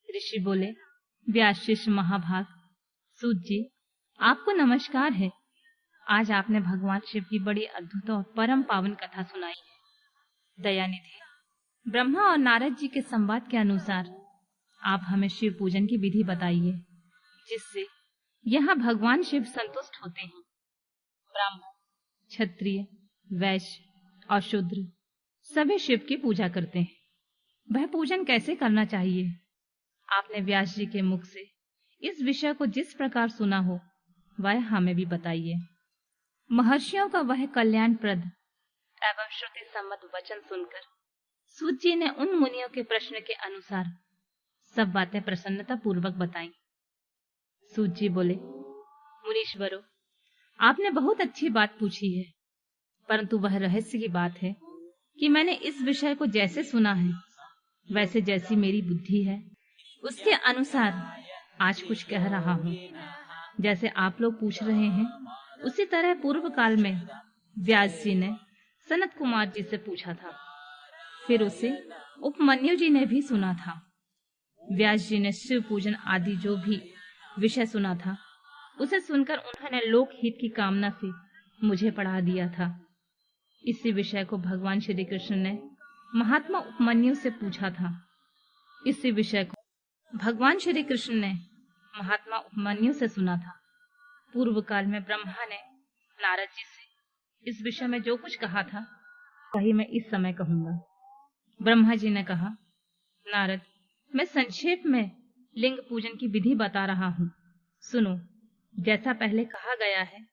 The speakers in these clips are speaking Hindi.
ऋषि बोले, व्यास शिष्य महाभाग, सूत जी, आपको नमस्कार है। आज आपने भगवान शिव की बड़ी अद्भुत और परम पावन कथा सुनाई है। दयानिधि, ब्रह्मा और नारद जी के संवाद के अनुसार आप हमें शिव पूजन की विधि बताइए, जिससे यहाँ भगवान शिव संतुष्ट होते हैं। ब्राह्मण, क्षत्रिय, वैश्य और शूद्र सभी शिव की पूजा करते हैं। वह पूजन कैसे करना चाहिए? आपने व्यास जी के मुख से इस विषय को जिस प्रकार सुना हो, वह हमें भी बताइए। महर्षियों का वह कल्याणप्रद एवं श्रुति सम्मत वचन सुनकर सूत जी ने उन मुनियों के प्रश्न के अनुसार सब बातें प्रसन्नता पूर्वक बताईं। सूत जी बोले, मुनीश्वरों, आपने बहुत अच्छी बात पूछी है, परंतु वह रहस्य की बात है कि मैंने इस विषय को जैसे सुना है, वैसे जैसी मेरी बुद्धि है, उसके अनुसार आज कुछ कह रहा हूँ। जैसे आप लोग पूछ रहे हैं, उसी तरह पूर्व काल में व्यास जी ने सनत कुमार जी से पूछा था। फिर उसे उपमन्यु जी ने भी सुना था। व्यास जी ने शिव पूजन आदि जो भी विषय सुना था, उसे सुनकर उन्होंने लोकहित की कामना से मुझे पढ़ा दिया था। इसी विषय को भगवान श्री कृष्ण ने महात्मा उपमन्यु से पूछा था। इसी विषय को भगवान श्री कृष्ण ने महात्मा उपमन्यु से सुना था। पूर्व काल में ब्रह्मा ने नारद जी से इस विषय में जो कुछ कहा था, वही मैं इस समय कहूंगा। ब्रह्मा जी ने कहा, नारद, मैं संक्षेप में लिंग पूजन की विधि बता रहा हूँ, सुनो। जैसा पहले कहा गया है,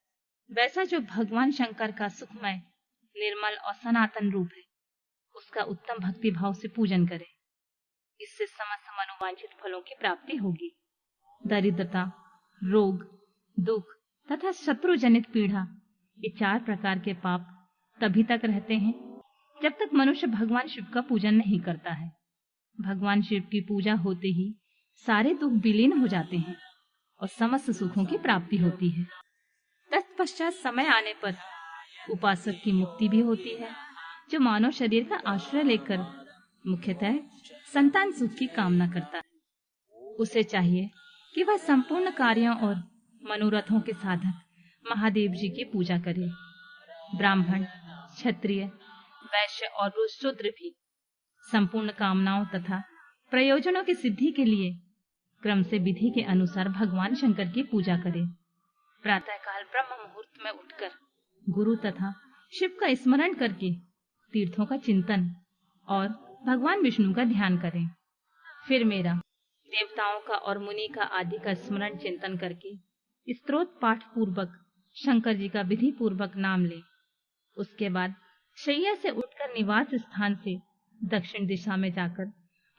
वैसा जो भगवान शंकर का सुखमय, निर्मल और सनातन रूप है, उसका उत्तम भक्ति भाव से पूजन करें। इससे समस्त मनोवांछित फलों की प्राप्ति होगी। दरिद्रता, रोग, दुख तथा शत्रु जनित पीड़ा, ये 4 प्रकार के पाप तभी तक रहते हैं जब तक मनुष्य भगवान शिव का पूजन नहीं करता है। भगवान शिव की पूजा होते ही सारे दुख विलीन हो जाते हैं और समस्त सुखों की प्राप्ति होती है। तत्पश्चात समय आने पर उपासक की मुक्ति भी होती है, जो मानव शरीर का आश्रय लेकर मुख्यतः संतान सुख की कामना करता है। उसे चाहिए कि वह संपूर्ण कार्यों और मनोरथों के साधक महादेव जी की पूजा करे। ब्राह्मण, क्षत्रिय, वैश्य और शूद्र भी संपूर्ण कामनाओं तथा प्रयोजनों की सिद्धि के लिए क्रम से विधि के अनुसार भगवान शंकर की पूजा करे। प्रातःकाल ब्रह्म मुहूर्त में उठकर गुरु तथा शिव का स्मरण करके तीर्थों का चिंतन और भगवान विष्णु का ध्यान करें। फिर मेरा, देवताओं का और मुनि का आदि का स्मरण चिंतन करके स्तोत्र पाठ पूर्वक शंकर जी का विधि पूर्वक नाम ले। उसके बाद शैया से उठकर निवास स्थान से दक्षिण दिशा में जाकर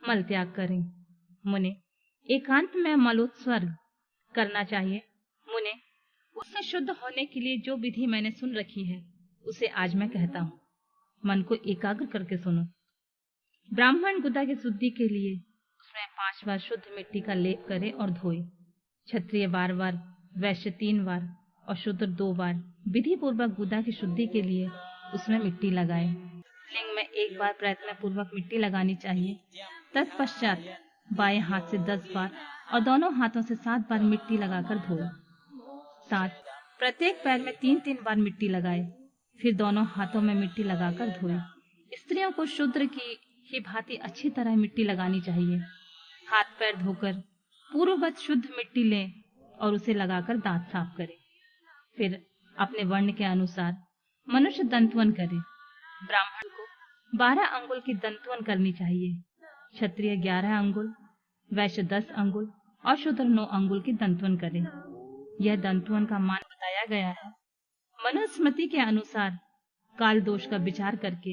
मल त्याग करें। मुने, एकांत में मलोत्सर्ग करना चाहिए। मुने, उससे शुद्ध होने के लिए जो विधि मैंने सुन रखी है, उसे आज मैं कहता हूँ। मन को एकाग्र करके सुनो। ब्राह्मण गुदा की शुद्धि के लिए उसमें 5 बार शुद्ध मिट्टी का लेप करे और धोए। क्षत्रिय 12 बार, वैश्य 3 बार और शूद्र 2 बार विधि पूर्वक गुदा की शुद्धि के लिए उसमें मिट्टी लगाए। लिंग में 1 बार प्रयत्न पूर्वक मिट्टी लगानी चाहिए। तत्पश्चात बाएं हाथ से 10 बार और दोनों हाथों से 7 बार मिट्टी लगाकर धोए। 7 प्रत्येक पैर में 3-3 बार मिट्टी लगाए, फिर दोनों हाथों में मिट्टी लगाकर धोए। स्त्रियों को शूद्र की ही भांति अच्छी तरह मिट्टी लगानी चाहिए। हाथ पैर धोकर पूर्ववत शुद्ध मिट्टी लें और उसे लगाकर दांत साफ करें। फिर अपने वर्ण के अनुसार मनुष्य दंतवन करे। ब्राह्मण को 12 अंगुल की दंतवन करनी चाहिए, क्षत्रिय 11 अंगुल, वैश्य 10 अंगुल और शूद्र 9 अंगुल की दंतवन करे। यह दंतवन का मान बताया गया है। मनुस्मृति के अनुसार काल दोष का विचार करके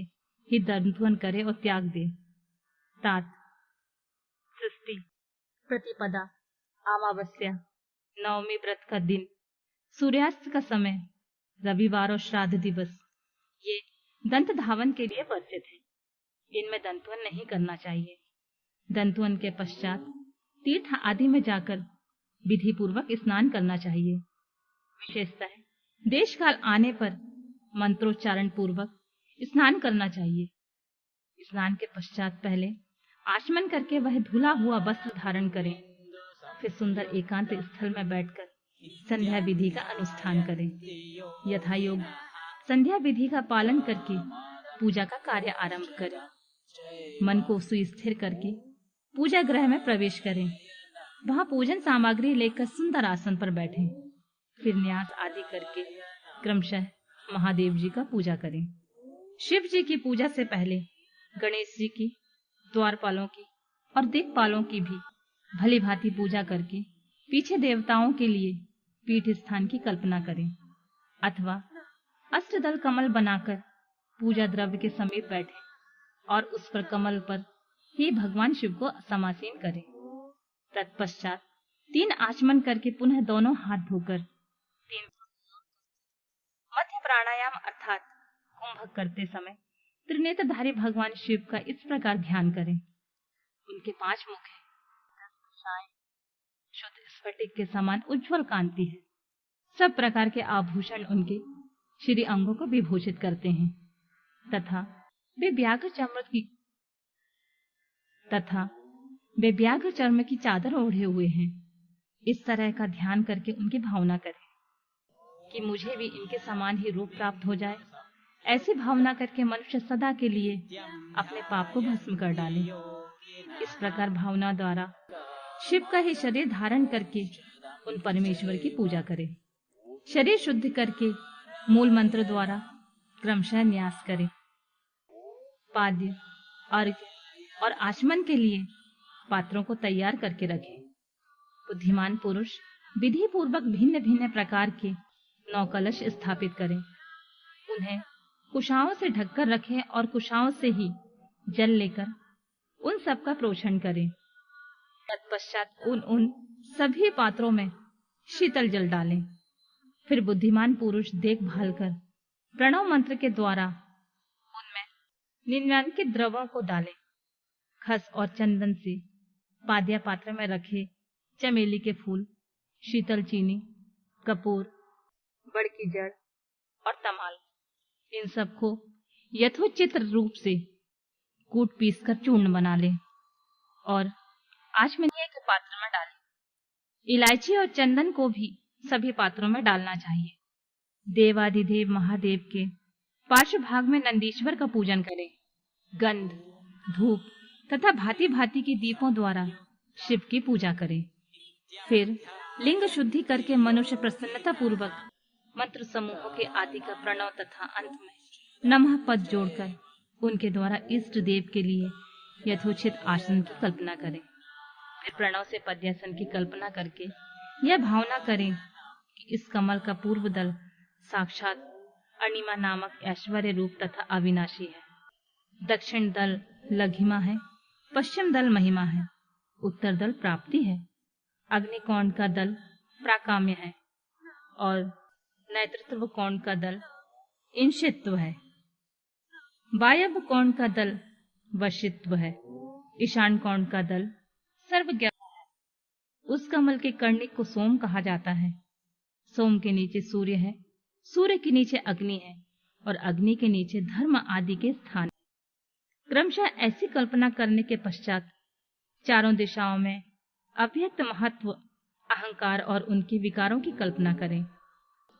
ही दंतवन करे और त्याग दे। तात, षष्ठी, प्रतिपदा, अमावस्या, नवमी व्रत का दिन, सूर्यास्त का समय, रविवार और श्राद्ध दिवस, ये दंत धावन के लिए वर्जित है। इनमें दंतवन नहीं करना चाहिए। दंतवन के पश्चात तीर्थ आदि में जाकर विधि पूर्वक स्नान करना चाहिए। विशेषतः देश काल आने पर मंत्रोच्चारण पूर्वक स्नान करना चाहिए। स्नान के पश्चात पहले आचमन करके वह धुला हुआ वस्त्र धारण करें। फिर सुंदर एकांत स्थल में बैठकर संध्या विधि का अनुष्ठान करें। यथा योग संध्या विधि का पालन करके पूजा का कार्य आरंभ करें। मन को सुस्थिर करके पूजा गृह में प्रवेश करें। वहां पूजन सामग्री लेकर सुंदर आसन पर बैठें। फिर न्यास आदि करके क्रमशः महादेव जी का पूजा करें। शिव जी की पूजा से पहले गणेश जी की, द्वारपालों की और दिक्पालों की भी भली भांति पूजा करके पीछे देवताओं के लिए पीठ स्थान की कल्पना करें, अथवा अष्टदल कमल बनाकर पूजा द्रव्य के समीप बैठे और उस पर कमल पर ही भगवान शिव को समासीन करें। तत्पश्चात 3 आचमन करके पुनः दोनों हाथ धोकर 3 मध्य प्राणायाम अर्थात कुंभक करते समय त्रिनेत्रधारी भगवान शिव का इस प्रकार ध्यान करें। उनके 5 मुख हैं, शुद्ध स्फटिक के समान उज्जवल कांति है। सब प्रकार के आभूषण उनके श्री अंगों को विभूषित करते हैं तथा वे व्याघ्र चर्म की चादर ओढ़े हुए हैं। इस तरह का ध्यान करके उनकी भावना करें कि मुझे भी इनके समान ही रूप प्राप्त हो जाए। ऐसी भावना करके मनुष्य सदा के लिए अपने पाप को भस्म कर डाले। इस प्रकार भावना द्वारा शिव का ही शरीर धारण करके उन परमेश्वर की पूजा करें। शरीर शुद्ध करके मूल मंत्र द्वारा क्रमशः न्यास करें। पाद्य, अर्घ्य और आचमन के लिए पात्रों को तैयार करके रखें। बुद्धिमान पुरुष विधि पूर्वक भिन्न भिन्न प्रकार के 9 कलश स्थापित करें। उन्हें कुशाओं से ढककर रखें और कुशाओं से ही जल लेकर उन सब का प्रोक्षण करें। तत्पश्चात उन सभी पात्रों में शीतल जल डालें। फिर बुद्धिमान पुरुष देखभाल कर प्रणव मंत्र के द्वारा उनमें 99 द्रवों को डालें। खस और चंदन से पाद्या पात्र में रखे चमेली के फूल, शीतल चीनी, कपूर, बड़ की जड़ और तमाल, इन सबको यथोचित रूप से कूट पीसकर चूर्ण बना लें और आचमनीय के पात्र में डालें। इलायची और चंदन को भी सभी पात्रों में डालना चाहिए। देवाधिदेव महादेव के पार्श्व भाग में नंदीश्वर का पूजन करें। गंध, धूप तथा भांति भांति के दीपों द्वारा शिव की पूजा करें। फिर लिंग शुद्धि करके मनुष्य प्रसन्नता पूर्वक मंत्र समूहों के आदि का प्रणव तथा अंत में नमः पद जोड़कर उनके द्वारा इष्ट देव के लिए यथोचित आसन की कल्पना करें। फिर प्रणव से पद्यासन की कल्पना करके यह भावना करें कि इस कमल का पूर्व दल साक्षात अणिमा नामक ऐश्वर्य रूप तथा अविनाशी है। दक्षिण दल लघिमा है, पश्चिम दल महिमा है, उत्तर दल प्राप्ति है, अग्निकोण का दल प्राकाम्य है और नेतृत्व कोण का दल इंशित्व है। वायव्य कोण का दल वशित्व है। ईशान कोण का दल सर्वज्ञ है। उस कमल के कर्णिक को सोम कहा जाता है। सोम के नीचे सूर्य है, सूर्य के नीचे अग्नि है और अग्नि के नीचे धर्म आदि के स्थान। क्रमशः ऐसी कल्पना करने के पश्चात चारों दिशाओं में अव्यक्त महत्व, अहंकार और उनके विकारों की कल्पना करें।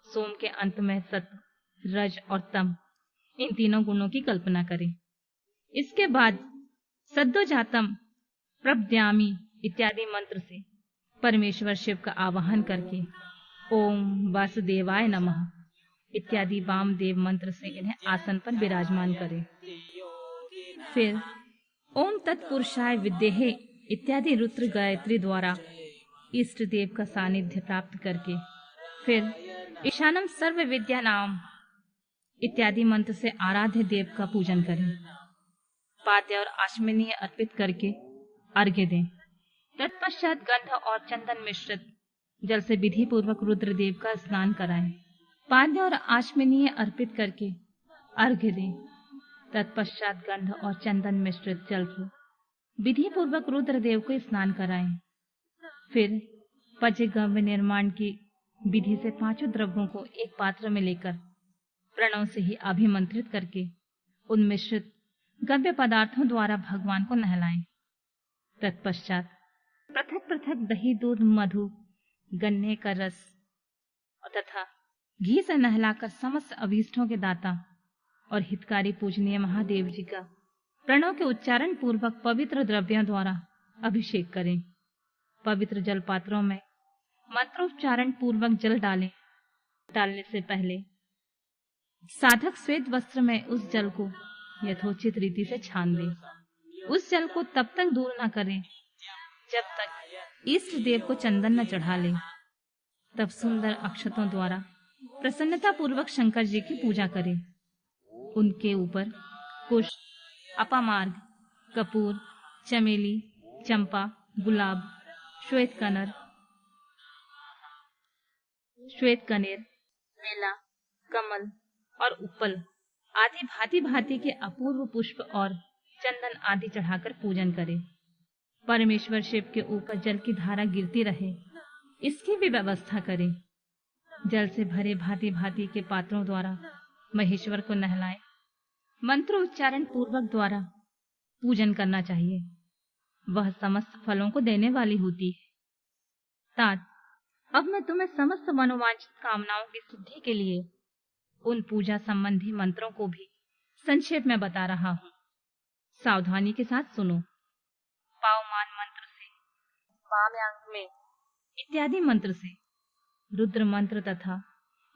सोम के अंत में सत्व, रज और तम, इन तीनों गुणों की कल्पना करें। इसके बाद सद्योजातम, प्रपद्यामि इत्यादि मंत्र से परमेश्वर शिव का आवाहन करके ओम वासुदेवाय नमः इत्यादि वामदेव मंत्र से इन्हें आसन पर विराजमान करें। फिर ओम तत्पुरुषाय विद्महे इत्यादि रुद्र गायत्री द्वारा इष्ट देव का सानिध्य प्राप्त करके फिर ईशानम सर्व विद्या नाम इत्यादि मंत्र से आराध्य देव का पूजन करें। पाद्य और आचमनीय अर्पित करके अर्घ्य दें। तत्पश्चात गंध और चंदन मिश्रित जल से विधि पूर्वक रुद्रदेव का स्नान कराएं। पाद्य और आचमनीय अर्पित करके अर्घ्य दें। तत्पश्चात गंध और चंदन मिश्रित जल से विधि पूर्वक रुद्रदेव को स्नान कराएं। फिर पचगव्य निर्माण की विधि से 5 द्रव्यों को एक पात्र में लेकर प्रणव से ही अभिमंत्रित करके उन मिश्रित गव्य पदार्थों द्वारा भगवान को नहलाएं। तत्पश्चात पृथक पृथक दही, दूध, मधु, गन्ने का रस तथा घी से नहलाकर समस्त अभीष्टों के दाता और हितकारी पूजनीय महादेव जी का प्रणव के उच्चारण पूर्वक पवित्र द्रव्यों द्वारा अभिषेक करें। पवित्र जल पात्रों में मंत्रोच्चारण पूर्वक जल डालें। डालने से पहले साधक श्वेत वस्त्र में उस जल को यथोचित रीति से छान दे। उस जल को तब तक दूर न करें जब तक इष्ट देव को चंदन न चढ़ा ले। तब सुंदर अक्षतों द्वारा प्रसन्नता पूर्वक शंकर जी की पूजा करें। उनके ऊपर पुष्प, अपामार्ग, कपूर, चमेली, चंपा, गुलाब, श्वेत कनेर, बेला, कमल और उपल आदि भांति भांति के अपूर्व पुष्प और चंदन आदि चढ़ाकर पूजन करें। परमेश्वर शिव के ऊपर जल की धारा गिरती रहे, इसकी भी व्यवस्था करें। जल से भरे भांति भांति के पात्रों द्वारा महेश्वर को नहलाएं। मंत्र उच्चारण पूर्वक द्वारा पूजन करना चाहिए। वह समस्त फलों को देने वाली होती है। तात, अब मैं तुम्हें समस्त मनोवांछित कामनाओं की सिद्धि के लिए उन पूजा संबंधी मंत्रों को भी संक्षेप में बता रहा हूँ। सावधानी के साथ सुनो। पावमान मंत्र से, वामयांग में इत्यादि मंत्र से, रुद्र मंत्र तथा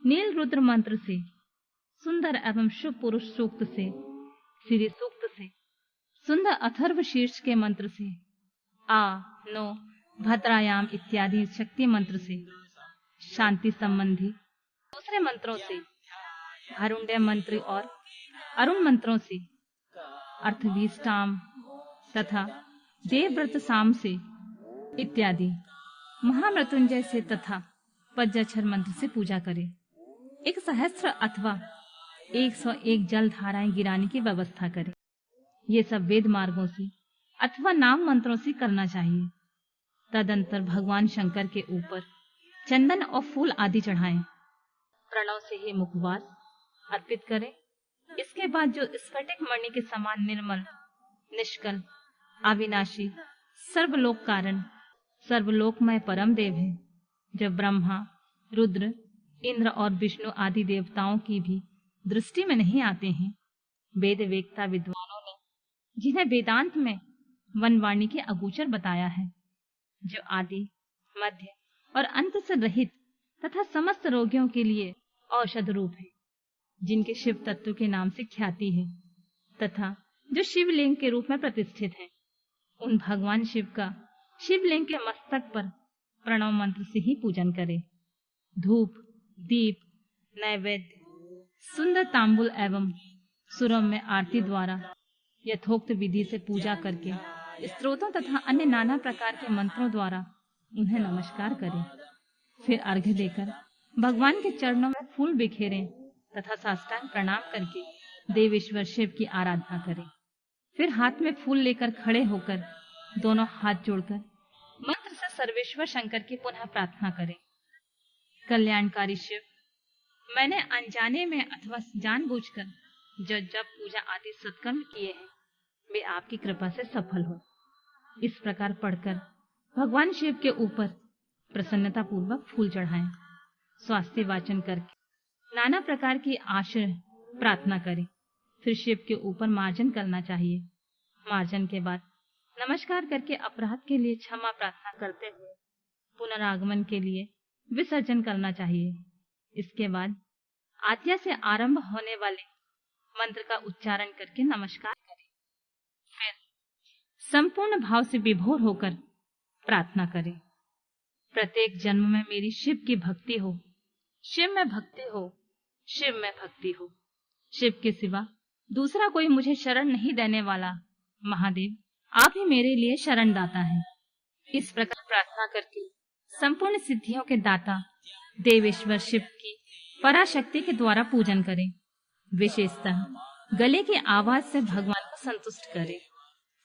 नील रुद्र मंत्र से, सुंदर एवं शुभ पुरुष सूक्त से, श्री सूक्त से, सुंदर अथर्व शीर्ष के मंत्र से, आ, नो, भद्रायाम इत्यादि शक्ति मंत्र से, शांति संबंधी दूसरे मंत्रों से, हरुण्य मंत्र और अरुण मंत्रों से, अर्थवीष्टाम तथा देवव्रत साम से इत्यादि महामृत्युंजय से तथा पंचाक्षर मंत्र से पूजा करें। 1 सहस्त्र अथवा 101 जल धाराएं गिराने की व्यवस्था करें। ये सब वेद मार्गों से अथवा नाम मंत्रों से करना चाहिए। तदंतर भगवान शंकर के ऊपर चंदन और फूल आदि चढ़ाएं। प्रणव से ही मुखवास अर्पित करें। इसके बाद जो स्फटिक मणि के समान निर्मल, निष्कल, अविनाशी, सर्वलोक कारण, सर्वलोकमय परम देव है, जो ब्रह्मा, रुद्र, इंद्र और विष्णु आदि देवताओं की भी दृष्टि में नहीं आते हैं, वेद वेत्ता विद्वानों ने जिन्हें वेदांत में वनवाणी के अगोचर बताया है, जो आदि, मध्य और अंत से रहित तथा समस्त रोगियों के लिए औषध रूप है, जिनके शिव तत्व के नाम से ख्याति है तथा जो शिवलिंग के रूप में प्रतिष्ठित है, उन भगवान शिव का शिवलिंग के मस्तक पर प्रणव मंत्र से ही पूजन करें। धूप, दीप, नैवेद्य, सुंदर तांबुल एवं सुरम में आरती द्वारा यथोक्त विधि से पूजा करके स्तोत्रों तथा अन्य नाना प्रकार के मंत्रों द्वारा उन्हें नमस्कार करें। फिर अर्घ्य देकर भगवान के चरणों में फूल बिखेरें तथा साष्टांग प्रणाम करके देवेश्वर शिव की आराधना करें। फिर हाथ में फूल लेकर खड़े होकर दोनों हाथ जोड़कर मंत्र से सर्वेश्वर शंकर की पुनः प्रार्थना करें। कल्याणकारी शिव, मैंने अनजाने में अथवा जानबूझकर जो जब पूजा आदि सत्कर्म किए हैं, वे आपकी कृपा से सफल हो। इस प्रकार पढ़कर भगवान शिव के ऊपर प्रसन्नता पूर्वक फूल चढ़ाएं। स्वास्थ्य वाचन करके नाना प्रकार की आश्रय प्रार्थना करें। फिर शिव के ऊपर मार्जन करना चाहिए। मार्जन के बाद नमस्कार करके अपराध के लिए क्षमा प्रार्थना करते हुए पुनरागमन के लिए विसर्जन करना चाहिए। इसके बाद आज्ञा से आरंभ होने वाले मंत्र का उच्चारण करके नमस्कार करें। फिर संपूर्ण भाव से विभोर होकर प्रार्थना करें। प्रत्येक जन्म में मेरी शिव की भक्ति हो, शिव में भक्ति हो, शिव में भक्ति हो। शिव के सिवा दूसरा कोई मुझे शरण नहीं देने वाला। महादेव, आप ही मेरे लिए शरण दाता हैं। इस प्रकार प्रार्थना करके संपूर्ण सिद्धियों के दाता देवेश्वर शिव की पराशक्ति के द्वारा पूजन करें। विशेषतः गले की आवाज से भगवान को संतुष्ट करें।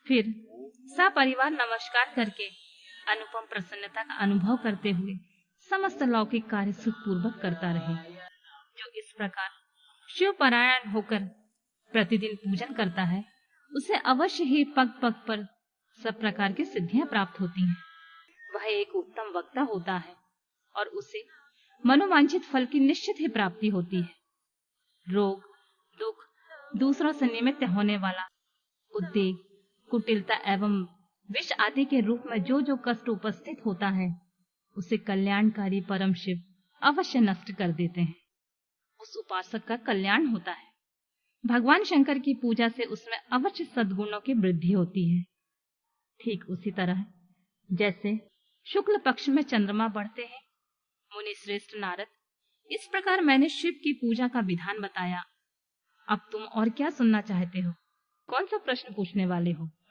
फिर सपरिवार नमस्कार करके अनुपम प्रसन्नता का अनुभव करते हुए समस्त लौकिक कार्य सुखपूर्वक करता रहे। जो इस प्रकार शिव परायण होकर प्रतिदिन पूजन करता है, उसे अवश्य ही पग पग पर सब प्रकार की सिद्धियां प्राप्त होती हैं। वह एक उत्तम वक्ता होता है और उसे मनोवांछित फल की निश्चित ही प्राप्ति होती है। रोग, दुख, दूसरों से निमित्त होने वाला उद्वेग, कुटिलता एवं विष आदि के रूप में जो जो कष्ट उपस्थित होता है, उसे कल्याणकारी परम शिव अवश्य नष्ट कर देते हैं। उस उपासक का कल्याण होता है। भगवान शंकर की पूजा से उसमें अवश्य सद्गुणों की वृद्धि होती है। ठीक उसी तरह जैसे शुक्ल पक्ष में चंद्रमा बढ़ते हैं, मुनि श्रेष्ठ नारद, इस प्रकार मैंने शिव की पूजा का विधान बताया। अब तुम और क्या सुनना चाहते हो? कौन सा प्रश्न पूछने वाले हो?